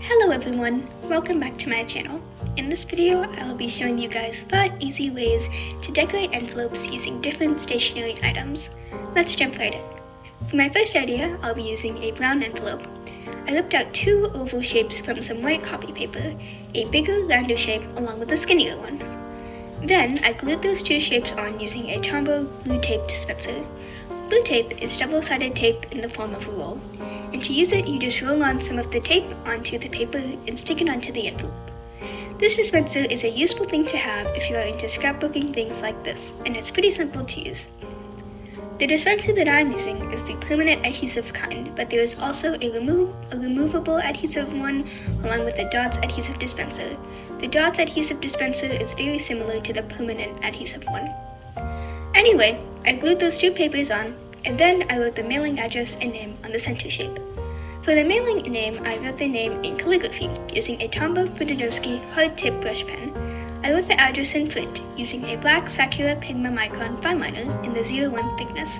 Hello everyone, welcome back to my channel. In this video, I will be showing you guys 5 easy ways to decorate envelopes using different stationery items. Let's jump right in. For my first idea, I'll be using a brown envelope. I ripped out 2 oval shapes from some white copy paper, a bigger, rounder shape along with a skinnier one. Then, I glued those 2 shapes on using a Tombow glue tape dispenser. Glue tape is double-sided tape in the form of a roll, and to use it, you just roll on some of the tape onto the paper and stick it onto the envelope. This dispenser is a useful thing to have if you are into scrapbooking things like this, and it's pretty simple to use. The dispenser that I'm using is the permanent adhesive kind, but there is also a removable adhesive one along with the dots adhesive dispenser. The dots adhesive dispenser is very similar to the permanent adhesive one. Anyway, I glued those 2 papers on, and then I wrote the mailing address and name on the center shape. For the mailing name, I wrote the name in calligraphy using a Tombow Fudenoske hard tip brush pen. I wrote the address in print using a black Sakura Pigma Micron fineliner in the 01 thickness.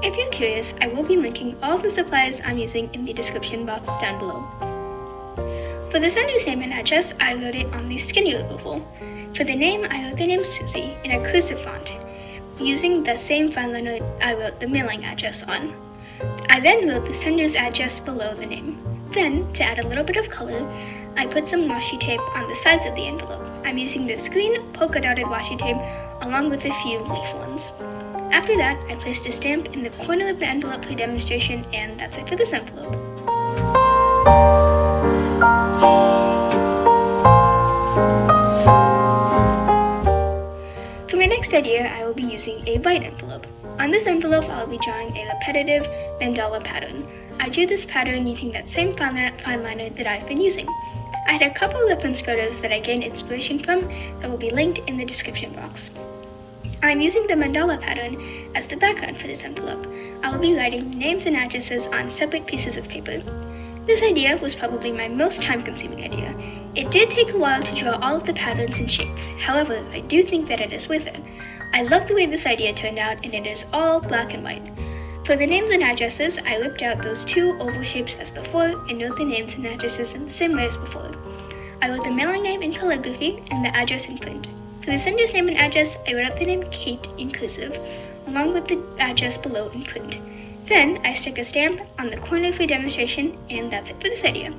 If you're curious, I will be linking all of the supplies I'm using in the description box down below. For the sender's name and address, I wrote it on the skinnier oval. For the name, I wrote the name Susie in a cursive font. Using the same fineliner I wrote the mailing address on. I then wrote the sender's address below the name. Then, to add a little bit of color, I put some washi tape on the sides of the envelope. I'm using this green polka-dotted washi tape along with a few leaf ones. After that, I placed a stamp in the corner of the envelope for demonstration, and that's it for this envelope. For my next idea, I will be using a white envelope. On this envelope, I will be drawing a repetitive mandala pattern. I drew this pattern using that same fineliner that I've been using. I had a couple reference photos that I gained inspiration from that will be linked in the description box. I'm using the mandala pattern as the background for this envelope. I will be writing names and addresses on separate pieces of paper. This idea was probably my most time-consuming idea. It did take a while to draw all of the patterns and shapes, however, I do think that it is worth it. I love the way this idea turned out, and it is all black and white. For the names and addresses, I ripped out those 2 oval shapes as before and wrote the names and addresses in the same way as before. I wrote the mailing name in calligraphy and the address in print. For the sender's name and address, I wrote up the name Kate in cursive, along with the address below in print. Then, I stuck a stamp on the corner for demonstration, and that's it for this idea.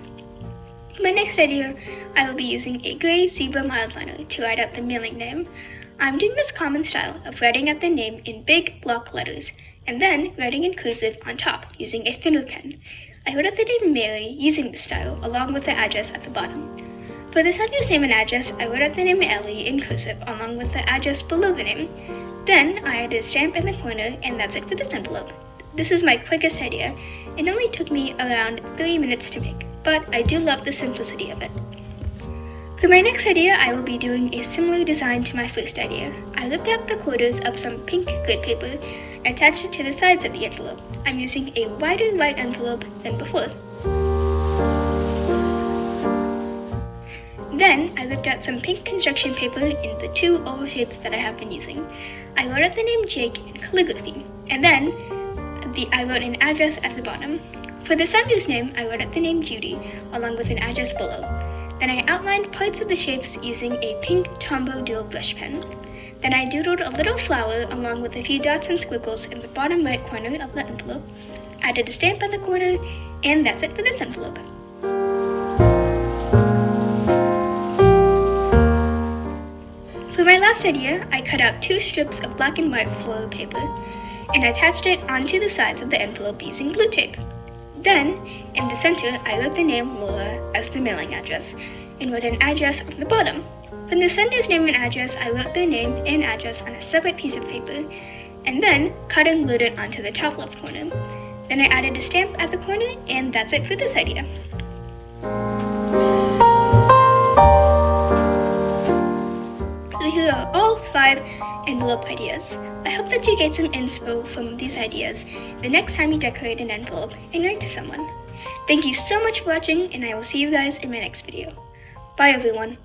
For my next idea, I will be using a gray zebra Mildliner to write out the mailing name. I'm doing this common style of writing out the name in big block letters, and then writing in cursive on top using a thinner pen. I wrote out the name Mary using this style, along with the address at the bottom. For the sender's name and address, I wrote out the name Ellie in cursive, along with the address below the name. Then, I added a stamp in the corner, and that's it for this envelope. This is my quickest idea. It only took me around 3 minutes to make, but I do love the simplicity of it. For my next idea, I will be doing a similar design to my first idea. I ripped out the quarters of some pink grid paper and attached it to the sides of the envelope. I'm using a wider white envelope than before. Then, I ripped out some pink construction paper in the 2 oval shapes that I have been using. I wrote out the name Jake in calligraphy, and then I wrote an address at the bottom. For the sender's name, I wrote out the name Judy, along with an address below. Then I outlined parts of the shapes using a pink Tombow dual brush pen. Then I doodled a little flower along with a few dots and squiggles in the bottom right corner of the envelope, added a stamp on the corner, and that's it for this envelope. For my last idea, I cut out 2 strips of black and white floral paper and attached it onto the sides of the envelope using glue tape. Then, in the center, I wrote the name Laura as the mailing address and wrote an address on the bottom. For the sender's name and address, I wrote their name and address on a separate piece of paper and then cut and glued it onto the top left corner. Then I added a stamp at the corner, and that's it for this idea. So here are all 5 envelope ideas. I hope that you get some inspo from these ideas the next time you decorate an envelope and write to someone. Thank you so much for watching, and I will see you guys in my next video. Bye everyone.